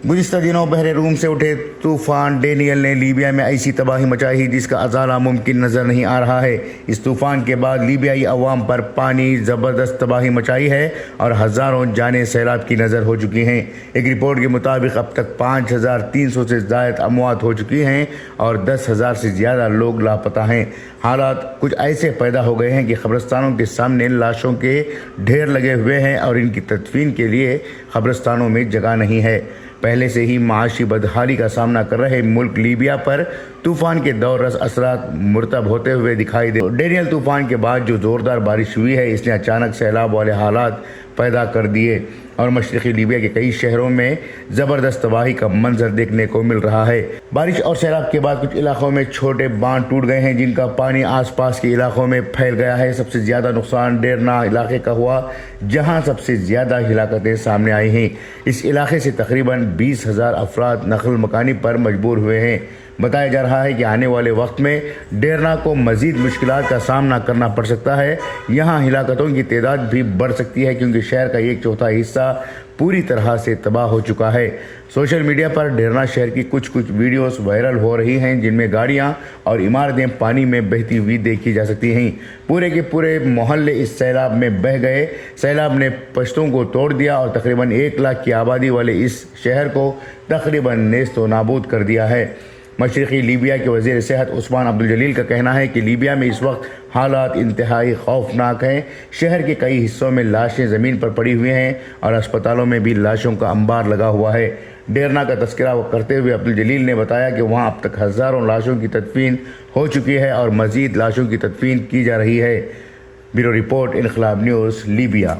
گزشتہ دنوں بحر روم سے اٹھے طوفان ڈینیل نے لیبیا میں ایسی تباہی مچائی ہے جس کا ازالہ ممکن نظر نہیں آ رہا ہے۔ اس طوفان کے بعد لیبیائی عوام پر پانی زبردست تباہی مچائی ہے اور ہزاروں جانیں سیلاب کی نظر ہو چکی ہیں۔ ایک رپورٹ کے مطابق اب تک 5300 سے زائد اموات ہو چکی ہیں اور 10,000 سے زیادہ لوگ لاپتہ ہیں۔ حالات کچھ ایسے پیدا ہو گئے ہیں کہ قبرستانوں کے سامنے لاشوں کے ڈھیر لگے ہوئے ہیں اور ان کی تدفین کے لیے قبرستانوں میں جگہ نہیں ہے۔ پہلے سے ہی معاشی بدحالی کا سامنا کر رہے ملک لیبیا پر طوفان کے دور رس اثرات مرتب ہوتے ہوئے دکھائی دے۔ ڈینیل طوفان کے بعد جو زوردار بارش ہوئی ہے اس نے اچانک سیلاب والے حالات پیدا کر دیے اور مشرقی لیبیا کے کئی شہروں میں زبردست تباہی کا منظر دیکھنے کو مل رہا ہے۔ بارش اور سیلاب کے بعد کچھ علاقوں میں چھوٹے باندھ ٹوٹ گئے ہیں جن کا پانی آس پاس کے علاقوں میں پھیل گیا ہے۔ سب سے زیادہ نقصان ڈیرنا علاقے کا ہوا جہاں سب سے زیادہ ہلاکتیں سامنے آئی ہیں۔ اس علاقے سے تقریباً 20,000 افراد نقل مکانی پر مجبور ہوئے ہیں۔ بتایا جا رہا ہے کہ آنے والے وقت میں ڈیرنا کو مزید مشکلات کا سامنا کرنا پڑ سکتا ہے۔ یہاں ہلاکتوں کی تعداد بھی بڑھ سکتی ہے کیونکہ شہر کا 1/4 حصہ پوری طرح سے تباہ ہو چکا ہے۔ سوشل میڈیا پر ڈیرنا شہر کی کچھ ویڈیوز وائرل ہو رہی ہیں جن میں گاڑیاں اور عمارتیں پانی میں بہتی ہوئی دیکھی جا سکتی ہیں۔ پورے کے پورے محلے اس سیلاب میں بہہ گئے۔ سیلاب نے پشتوں کو توڑ دیا اور تقریباً 1 لاکھ کی آبادی والے اس شہر کو تقریباً نیست و نابود کر دیا ہے۔ مشرقی لیبیا کے وزیر صحت عثمان عبدالجلیل کا کہنا ہے کہ لیبیا میں اس وقت حالات انتہائی خوفناک ہیں۔ شہر کے کئی حصوں میں لاشیں زمین پر پڑی ہوئی ہیں اور اسپتالوں میں بھی لاشوں کا انبار لگا ہوا ہے۔ ڈیرنا کا تذکرہ کرتے ہوئے عبدالجلیل نے بتایا کہ وہاں اب تک ہزاروں لاشوں کی تدفین ہو چکی ہے اور مزید لاشوں کی تدفین کی جا رہی ہے۔ بیورو رپورٹ، انقلاب نیوز، لیبیا۔